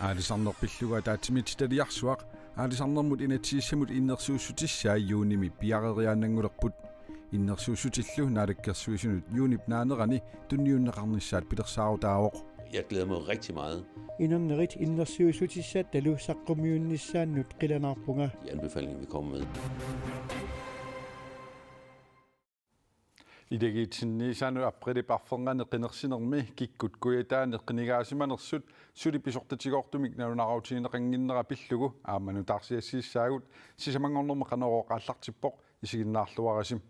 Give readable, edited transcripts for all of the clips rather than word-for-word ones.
Аалисарнерпиллуга таатимит талиарсуақ аалисарнермут инатсииссамут иннерсууссутиссаа юуними пиарериаанангулерпут иннерсууссутиллу наалаккерсуисунут юунип наанерани тунниуннеқарниссаат пилерсаарутаавоқ. Jeg glæder mig rigtig meget. Innernerit innersiusutissat talu saqqummiunnissaannut qilanarpunga. De anbefalinger vi kommer med. Idegitsinnisaanu aprili parferngane qinersinermi kikkut kuyataane qinigaasimanersut sulipisortatigortumik naunarautiineqanginnera pillugu aamanu taarsiassiissaagut sisamangornerme qanerooqaallartippoq isiginnaarluarasim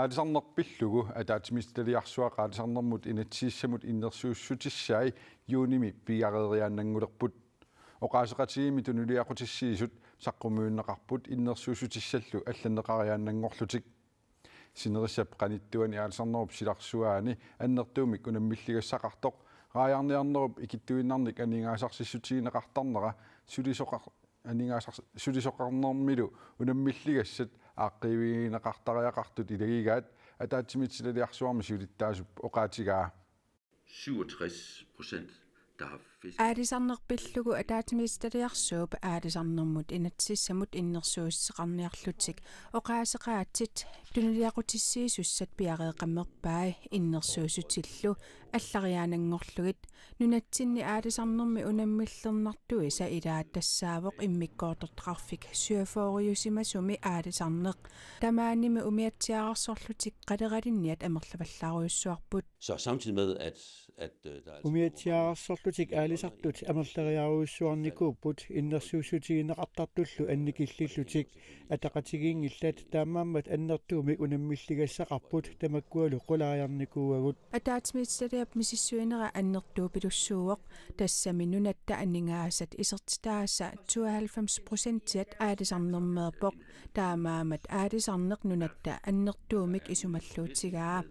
aalisarnerpillugu ataatimistalliarsuaq aalisarnermut inatsiissamut innersuussutissaai juunimi piareeriaannangulerput oqaaseqatiimi tunuliaqutissiisut saqqumuunneqarput innersuussutissallu алланнеқариааннангорлутик синерissap qanittuani aalisarnerup silarsuaani annertuumik unammilligassaqartoq raajarniarnerup ikittuinnarnik aningaasarssissutiineqartarnera sulisoqarnermilu unammilligassat aaqqivigiineqartariaqartut ilagigaat ataatimitilaliarsuarmi siulittaasup oqaatigaa 67% der har fisk. Aalisarnerpillugu ataatimistalliarsuup aalisarnermut inatsissamut innersuussaqarniarlutik oqaaseqaatsit tuniliaqutissiisussat piareeqammerpai innersuusutillu allariaanangorlugit nunatsinni aalisarnermi unammillernertuisa ilaatassaavoq immikkoortortarfik syöfooriusimasumi aalisarneq tamaanimi umiatsiaarsorlutik qaleraliniat amerlavallaruissuarput. Så samtidig med at der er Umiatiaarsorlutik aalisartut amerlariaruissuarnikuupput innersuusutiineqartartullu annikillillutik ataqatigiingillat taammaammat annertuumik unammilligassaqarput tamakkualu qulaajarnikuuagut Ataatimitalliap misissuinera annertuupilussuuoq tassami nunatta anningaasat isertitaasa 92% aalisarnermeerpoq taamaamat aalisarneq nunatta annertuumik isumalluutigaa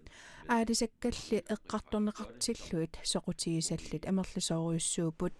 aalisakkalli eqqartorneqartilluit soqutigisallit amerlasooruissuuput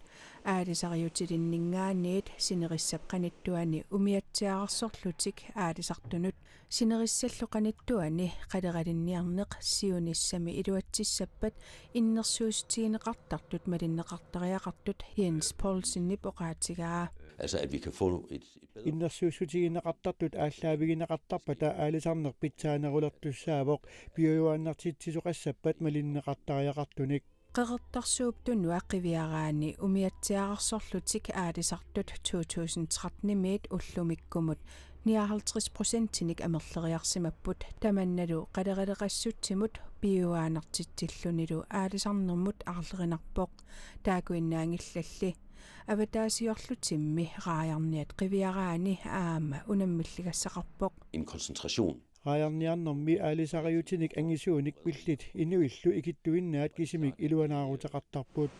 aalisariutilinningaaniit sinerissap qanittuani umiatsiaarsorlutik aalisartunut sinerissallu qanittuani qaleralinniarneq siunissami iluatsissappat innersuusutiineqartartut malinneqartariaqartut Jens Poulsen oqaatigaa altså at vi kan få et bedre innersuusutiineqartartut ааllaавигинеқартарпата аалисарнерпитсаанеруlertussaavoq piujuannartitsisuqassappat malinneqartariaqartunik qeqertarsuup tunua qiviaraani umiatsiaarsorlutik aalisartut 2013-miit ullumikkumut 59%-nik amerleriarsimapput tamannalu qalereleqassutsimut piuaanartitsillunilu aalisarnermut arlerinarpoq taakuinnaangillalli avataasiorlutimmi raajarniat qiviaraani aama unammilligassaqarpoq en koncentration. raajarniarnermi aalisariutinik angisuunik pillit inuillu ikittuinnaat kisimik iluanaaruteqartarput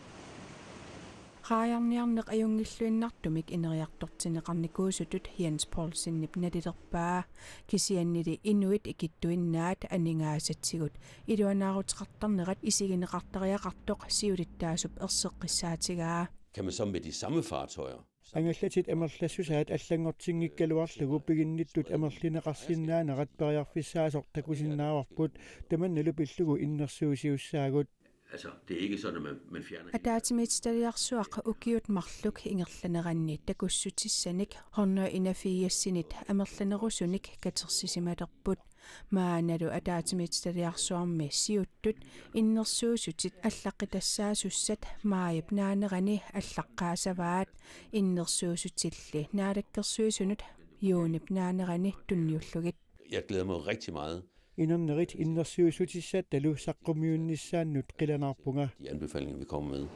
raajarniarneq ajungilluinnartumik ineriartortineqarnikuusutut Jens Poulsen nalilerpaa kisiannili inuit ikittuinnaat aningaasatsigut iluanaaruteqartarnerat isigineqartariaqartoq siulittaasup erseqqissaatigaa Kan man så med de samme fartøjer angallatit amerlassusaat allangortingikkaluarlugu piginnittut amerlineqarsinnaanerat periarfissaasoq takusinnaavarput tamannalu pillugu innersuusiussaagut altså det er ikke sådan at man fjerner Ataatimittalliarsuaq ukiut marluk ingerlaneranni takussutissanik hornua inafiassinit amerlanerusunik katersisimalerput maanalu ataatimittalliarsuarmi siuttut innersuusutit allaqitassaasusat maayap naanerani allaqqaasavaat innersuusutilli naalakkersuisunut juunip naanerani tunniullugit. Jeg glæder mig rigtig meget. innernerit innersiusutissat talu saqqummiunnissaannut qilanarpunga De anbefalinger vi kommer med.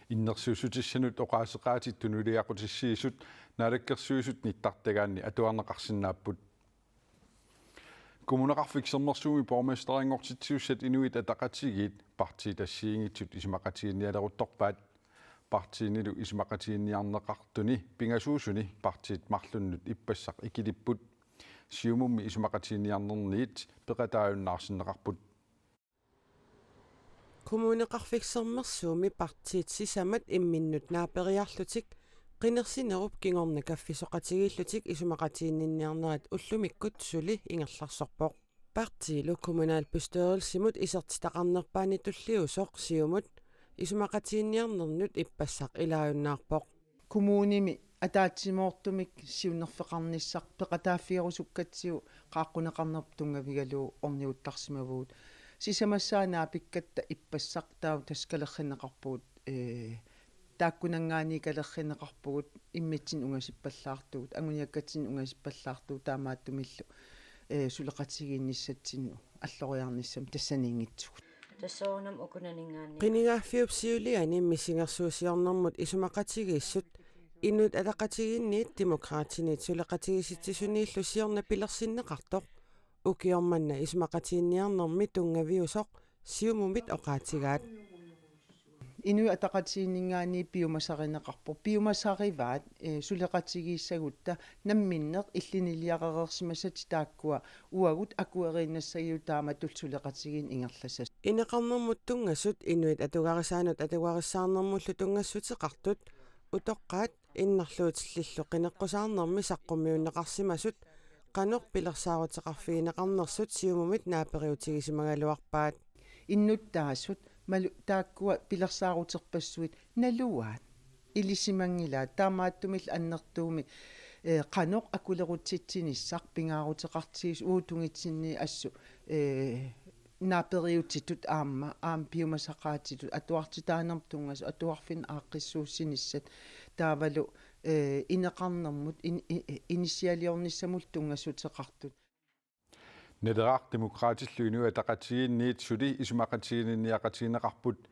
Innersuusutissanut oqaaseqaatit tunuliaqutissiisut naalakkersuisut nittartagaanni atuarneqarsinnaapput kommuneqarfiksermersuumi borgmesteringortitsiussat inuit ataqatigit partitassiingitsut isimaqatiinnialeruttorpaat partiinilu isimaqatiinniarneqartuni pingasuusuni partiit marlunnut ippassaq ikilipput siumummi isimaqatiinniarnerniit peqataajunnaarsinneqarput kommuneqarfiksermersuumi partiit sisamat imminnut naaperiarlutik Qinnersinerup kingorna kaffisоqatigillutik isumaqatiinninniarnerat ullumikkut suli ingerlarsorpoq partilu kommunalbestørelsimut isertitaqarnerpaani tulliusoq siumut isumaqatiinniarnernut ippassaq ilaajunnaarpoq kommunimi атаатсимоортумик сиуннерфеқарниссар пеқатааффиерусуккатсиу қааққунеқарнерптунгаviгалуу орниуттарсимавуут сисамассаанаа пиккатта иппассақ таа таскалерринеқарпугут тааккунангаани калерринеқарпугут иммитсин унгасиппаллаартугут агуниаккатсин унгасиппаллаартуу таамааттумиллу сулеқатигиинниссатсинну аллориарниссам тассаниингитсугут тассоорнам укунанингаани qinigaaffiupsiuliani missingersuusiornermut isumaqatigiissut inut alaqatigiinniit demokraatiniit suleqatigisitsisuniillu siorna pilersinneqartoq ukiormanna isumaqatiinniarnermi tungaviusoq siumumit oqaatigaat inu ataqatiinningaani piumasarineqarpo piumasarivaat suleqatigiissagutta namminneq illiniliaqerersimasat taakkua uagut akueriinnassagиу тааматул suleqatigiin ingerlassas ineqarnermut tungassut inuit atugarissaanut atugarissaarnermullu tungassutеқартут утоққаат иннарлуутиллиллу қинеққусаарнерми саққуммиуннеқарсимасут qanor pilersaaruteqarfigineqarnersut siumumit naapeриутигисимагалуарпаат иннуттаассут малу тааккуа пилерсаарутерпассуит налуаат илисимангилаа таамааттумил аннертууми qanor акулерутситсиниссақ пингаарутеқартигис уутунгитсинни ассу наапериутитут аама пиумасақаатитут атуартитаанерптунгас атуарфин ааққиссууссиниссат таавалу инеқарнермут инициалиорниссамул тунгассутеқартут Nederaq demokratislu inu ataqatigiinniit suli isumaqatigiinniaqatigineqarput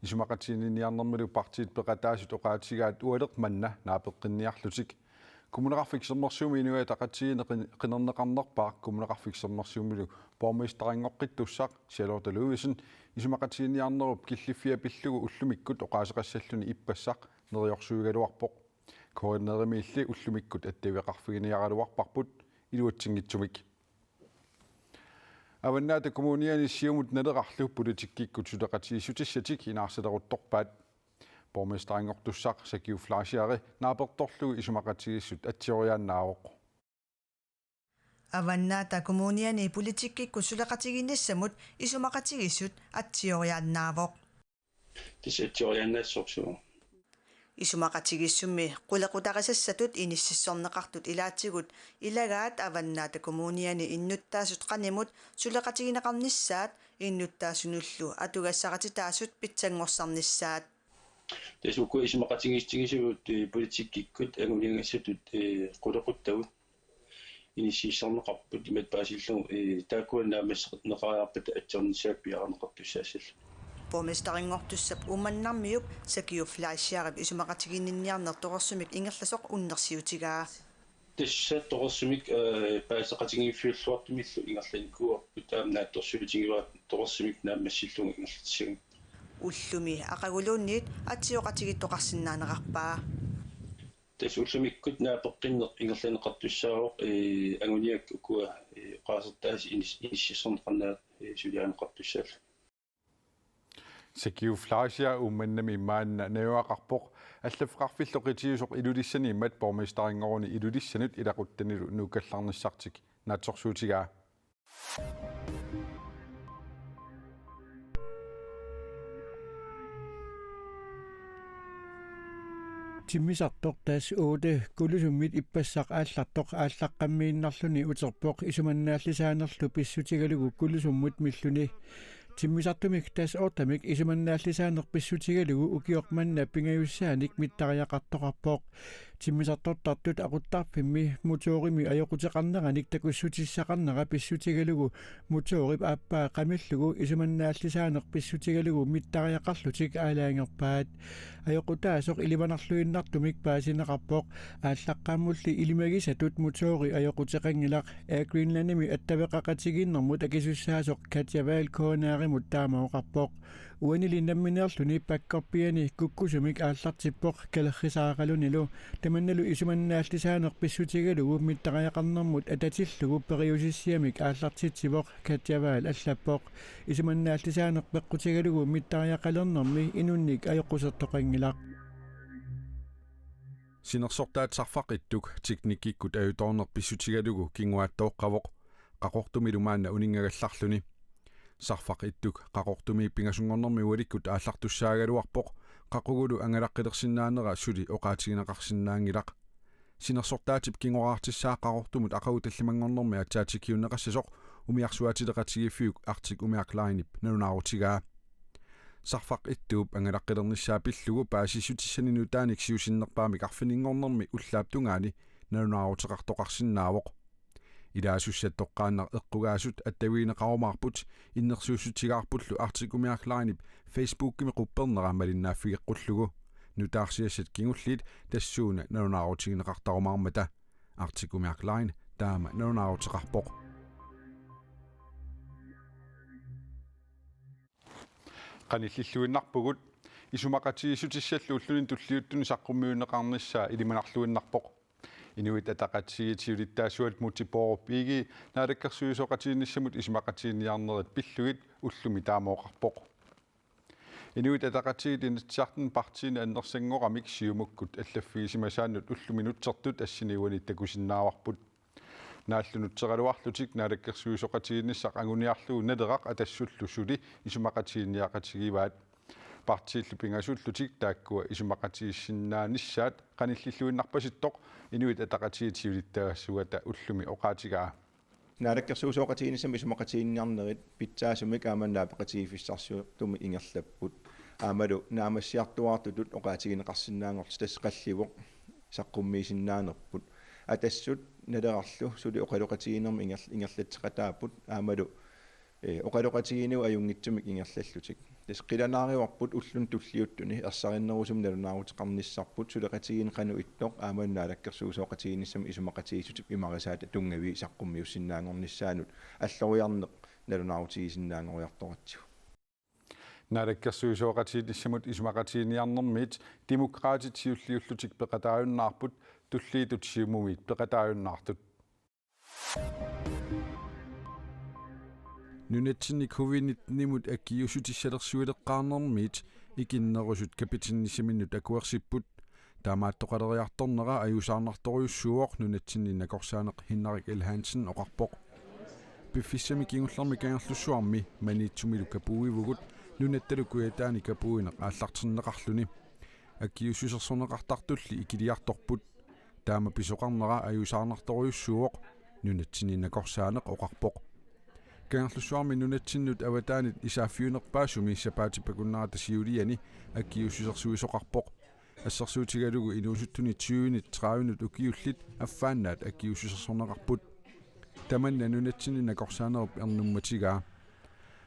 isumaqatigiinniarnermilu partiit peqataasut oqaatigaat ualeq manna naapeqqinniarlutik kommuneqarfiksermersuumi inu ataqatigineqinerneqarnerpaaq kommuneqarfiksermersuumilu bormestarangoqqittussaq Charlotte isumaqatigiinniarnerup killifia pillugu ullumikkut oqaaseqassalluni ippassaq neriorsuugaluarpoq koornerimiilli ullumikkut attaviqarfiginiaraluarparput iluatsingitsumik аваннаата коммуниани сиумут налеқарлу политиккиккут сулеқатигиссутиссатик инаарсалерутторпаат борместарингортуссақ сакиу флашиари нааперторлугу исумақатигиссут атсиориааннаавоқ аваннаата коммуниани политиккикку сулеқатигиннассамут исумақатигиссут атсиориааннаавоқ тисатсиориааннассорсуу исумақатигиссумми қулеқутарисассатут иниссиссорнеқартут илаатсигут илагаат аваннаата коммуниани иннуттаасут қанимут сулеқатигинеқарниссаат иннуттаасунуллу атугассаратитаасут питсангорсарниссаат тесукку исумақатигистигисуут политиккиккут агуниангассатут қулеқуттагут иниссиссорнеқарпут имат паасиллу тааккуаннаамассеқнеқариарпата атсернissaап пиаранеқартуссаассал Bormestaringortussap umannarmiup sakiu flaishiarip isumaqatiginniarner toqorsumik ingerlasoq unnersiutigaa тассаат торсимик паасеқатигиффиуллуартумиллу ингерланикуарпут таамнаатторсуутигиваат торсимик нааммассиллуг ингерлатсигу уллуми ақагулуунниит атсиоқатигиттоқарсинаанеқарпаа тассууллумиккут наапеққиннеқ ингерланеқартуссаароқ агуниак укуа қаасертаас иниссисорнеқарнаат сулиаанеқартуссаал сакиу флашиа умманнами маанна неуақарпоқ аллафеқарфиллоқитиусоқ илулиссани иммат борместарингоруни илулиссанут илақуттанилу нукалларниссартик наатсорсуутигаа тиммисартоқ таас 8 кулусуммит иппассақ ааллартоқ ааллаққаммииннарлуни утерпоқ исуманнааллисаанерлу писсутигалугу кулусуммут миллуни тиммисартумик таас ортамик исуманнааллисаанерписсутигалугу укиорманна пингаюссааник миттариақартоқарпоқ тиммисартортартут aquttarpimmi mutuorimi ajoqutеқарнераник такуссутиссақарнера писсутигалугу мутуорип ааппаа қамиллугу исуманнааллисаанер писсутигалугу миттариақарлутик аалаангерпаат аjoqutaасоқ иливанарлуиннартумик паасинеқарпоқ ааллаққааммулли илимагисатут мутуори аjoqутеқангилақ Greenlandimi аттавеқақатигиннэрмут акисуссаасоқ Katja Valkoonааримут таамаоқарпоқ уанилиннамминеерлүни паккорпиани куккусумик ааллартиппоқ калеррисааралунилу таманналу исуманнааллисаанер писсутигалугу миттариақарнэрмут ататиллугу периусиссиамик ааллартитсивоқ Katja Val аллаппоқ исуманнааллисаанер пеққутигалугу миттариақалернэрми инунник аёққусертоқангилақ Sinersortaat sarfaqittuk teknikikkut ajutornerpissutigalugu kinguaattooqqavoq qaqortumilumaanna uningagallarluni sarfaqittuk qaqortumi pingasungornermi ualikkut aallartussaagaluarpoq qaqugulu angalaqqilersinnaanera suli oqaatiginaqarsinnaangilaq sinersortaatip kingoraartissaa qaqortumut aqagutallimangornermi atsaatikiunneqassasoq umiarsuatileqatigiffiuk artik umiarklainip nanunaarutigaa sarfaq ittuup angalaqqilernissaa pillugu paasissutissaniinu taanik siusinnerpaamik arfiningornermi ullaaptungaani nanunaarutеқартоқарсинаавоқ илаасуссаттоққааннар эққугаасут аттавиинеқаруmaarput иннерсуussутигаарпуллу артикумиарлаанип Facebook-кими қуппернера малиннааффигеққуллугу нутаарсиассат кингуллит тассууна наnunaarутигинеқартарумаармата артикумиарлаин таама наnunaarутеқарпоқ qanillilluinnarpugut isumaqatigisutissalluu ulluni tulliuttuni saqqummiunneqarnissaa ilimanarluinnarpoq inuit ataqatigitiulittaasuat mutiporup igi naalakkersuisoqatiginnissamut isumaqatiginniarnerit pillugit ullumi taamooqarpoq inuit ataqatigitinnitsartun partiina annersangoramik siumukkut allaffiisimasaannut ullumi nutsertut assiniuani takusinnaawarput нааллунутсералуарлутик наалаккерсуисоқатигиннссақ агуниарлугу налерақ атассуллу сули исумақатигинниақатигиваат партииллу пингасуллутик тааккуа исумақатигиссиннаанissaат қаниллиллуиннарпаситтоқ инуит атақатигитиулиттаассугата уллуми оқаатигаа наалаккерсуисоқатигиннссами исумақатигинниарнерит питсаасумик ааманнаапеқатигиффиссарсуартуми ингерлаппут аамалу наамассиартуартутут оқаатигинеқарсинаангорл тассеқалливоқ саққуммиисиннаанерпут атассут налерарлу сули оқалоқатигинерми ингерлатсеқатааппут аамалу оқалоқатигинуу аюнгитсумик ингерлаллутик тасқиланаариуарпут уллун туллиуттуни ерсариннерусум налунаарутеқарниссарпут сулеқатигин қану иттоқ ааманнаалаккерсуусоқатигиннссами исумақатигисутип имарисаата тунгави саққуммиуссиннаангорниссаанут аллориарнеқ налунаарутигисиннаангориарторатсу наалаккерсуисоқатигиннссамут исумақатигинниарнэрмит демократитиуллиуллутик пеқатааюннаарпут tulliitut siumuit peqataajunnaartut nunatsinni covid-19 akkiusutissalersuileqqaarnermiit ikinnerusut kapitinnissaminnut akuersipput taamaattoqaleriartornera ajusaarnartoriussuuq nunatsinni nakorsaaneq Hinnarik L. Hansen oqarpoq piffissami kingullermi kangerlussuarmi maniitsumilu kapuivugut nunattalukuataani kapuineq aallarterneqarluni akkiususersorneqartartulli ikiliartorput таама писоқарнера аюсаарнарторуйуссууоқ нунатсининнакорсаанеқ оқарпоқ кангерлуссуарми нунатсиннут аватаанит исааффиунерпаасуми сапаатиппакуннарата сиулиани аккиуссусерсуисоқарпоқ ассерсуутигалугу инуусуттуни 20-нит 30-нут укиуллит аффааннаат аккиуссусерсорнеқарпут таманна нунатсининнакорсаанеруп ернумматигаа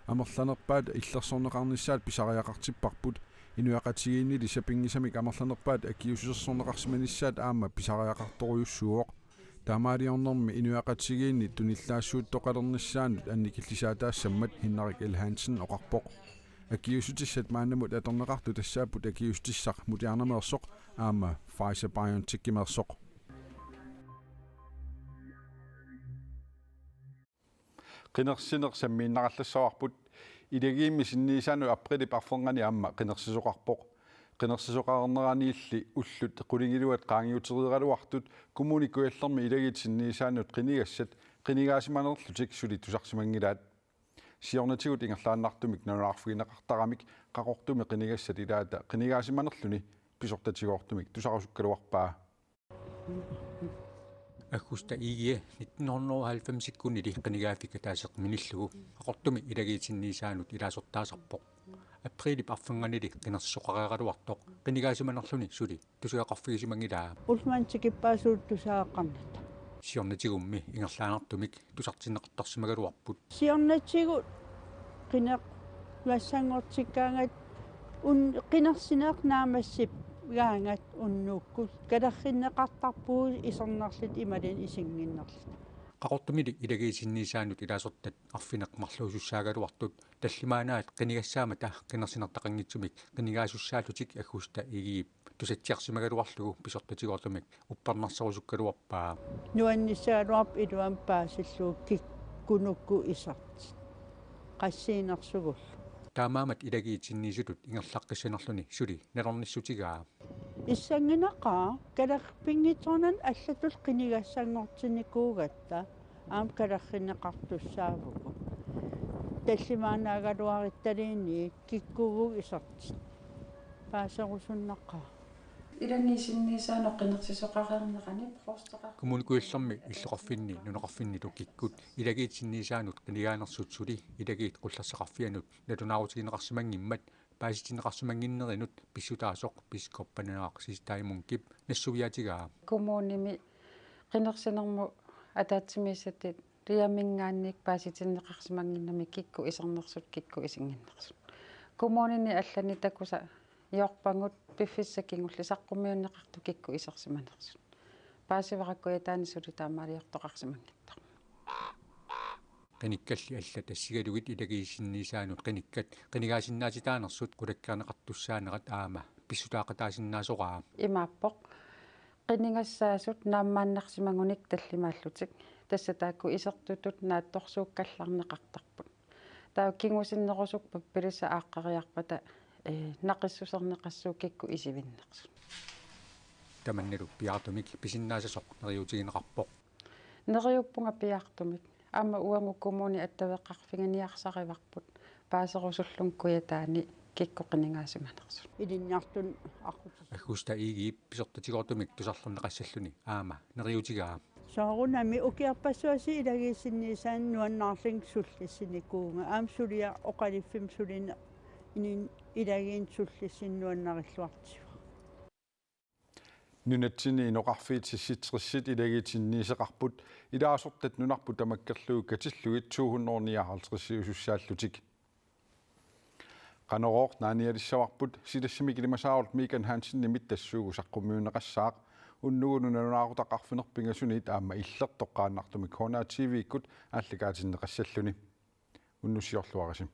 амерланерпаат иллерсорнеқарниссаат писариақартиппарпут инуақатигииннили сапингисамик амерланерпаат аккиусусерсорнеқарсиманissaат аама писариақарторуйуссууоқ таамаалиорнэрми инуақатигиинни туниллаассууттоқалерниссаанут анникиллисаатаассаммат Hinnarik L. Hansen оқарпоқ аккиусутиссат мааннамут аторнеқарту тассааппут аккиустиссақ мутиарнамеерсоқ аама Pfizer-BioNTech-кимерсоқ qinерсинер саммииннараллассаварпут илагиимми синнисаану априлип арфернгани аама qinерсисоқарпоқ qinерсисоқарнераниилли уллут qulingилуат qaangiuterieraluartut kommunikuallermi ilagit sinnisaanut qinigassat qinigaasimanerllutik suli tusarsimangilаат сиорнатигут ингерлааннартумик нануаарфигинеқартарамик qaqortumi qinigassat илаата qinigaasimanerluni писортатигоортумик тусарусуккалуарпаа аггуста иие 1990-иккунили qinigaafikka taasеq minillugu aqortumi ilagiitinniisaanut ilaasорtaasarpoq априлип арфинганили qinерсисоқареералуартоқ qinigaasimanerluni suli тусиақарфигисимангилаа улмантикиппаасуут тусааққарната сиорнатигумми ингерлаанартумик тусартинеқартарсимагалуарпут сиорнатигут qinеқ вассангортиккаангат ун qinерсинеқ наамассип гаангат уннууккус калерриннеқартарпуу исернарлит ималин исингиннерлит qaqortumili ilagiisinniisaanut ilaasортат арфинеқ марлуусуссаагалуартут таллимаанаат qinigassaama та qinерсинертақангитсумик qinigaasussaallutik аггуста игиип тусатсиарсимагалуарлугу писортатигоорлумик уппернарсарусуккалуарпаа нуанниссаалуарп илуам паасиллуу киккунукку исарт qassiinersugull таамаамат илагиитинниисутут ингерлаққиссанерлуни сули налорниссутигаа иссангинаqa калерпингиторнан аллатул qinigassangortinikууgatta аам калерринеқартуссаавугу таллимаанаагалуаритталиини киккугу исарти паасерусуннаққа иланниисинниисаано qinерсисоқареернеқани проостеқар коммуникуиллэрми иллоқарфинни нунеқарфинни тукиккут илагиитсинниисаанут қинигаанерсутсули илагиит қуллерсақарфианут натунаарутигинеқарсимангиммат пааситинеқарсимангиннеринут писсутаасоқ пискорпанаақ систаимун кип нассувиатигаа коммуними qinерсинерму атаатсимииссаттит риамингаанник пааситинеқарсимангиннами кикку исернерсут кикку исингиннерсут коммунини аллани такуса иорпангут пиффиссакингуллисаққумиуннеқарту кикку исерсиманерсут паасивараккуя таанисули таамаалиортоқарсимангиттар qenikkalli alla tassigaluгит илагиисинниисаанут qenikkat qinigaasinnaatsitaanерсут qulakkaanеқартуссаанерат аама писсутаақатаасиннаасоқаа имааппоқ qinigassaasut нааммааннарсимагуник таллимааллутик тасса таакку исертутут наатторсууккалларнеқартарпут таа кингусиннерусукпа пилисса ааққариарпата нақиссусернеқассуукикку исивиннерсу таманналу пиартумик писиннаасасоқ нериутигинеқарпоқ нериуппунга пиартумик аама уангу коммуни аттавеққарфиганиарсариварпут паасерусуллун куятаани киккоқинигаасиманерсу илинниартун аққут агуста игиип писертатигортумик тусарлернеқассаллуни аама нериутигаа соорунами укиарпассуаси илагиисинниисаан нуаннаарлин суллиссиникуунга аам сулиа оқалиффим сулина инин илагиин суллиссиннуаннариллуартива нунатсини иноқарфиит сисситсерсит илагиитсинниисеқарпут илаасортат нунарпу тамаккерлугу катиллугит 259 qanoroq naanialissavarput silassimi kilimасаарут Миган Хансен нимиттассуугу саққуммиунеқассаақ уннугуну нанунаарутақарфинерпингасуниит аама иллертоққааннартумик Corner TV иккут аалликаатиннеқассаллуни уннуссиорлуарасим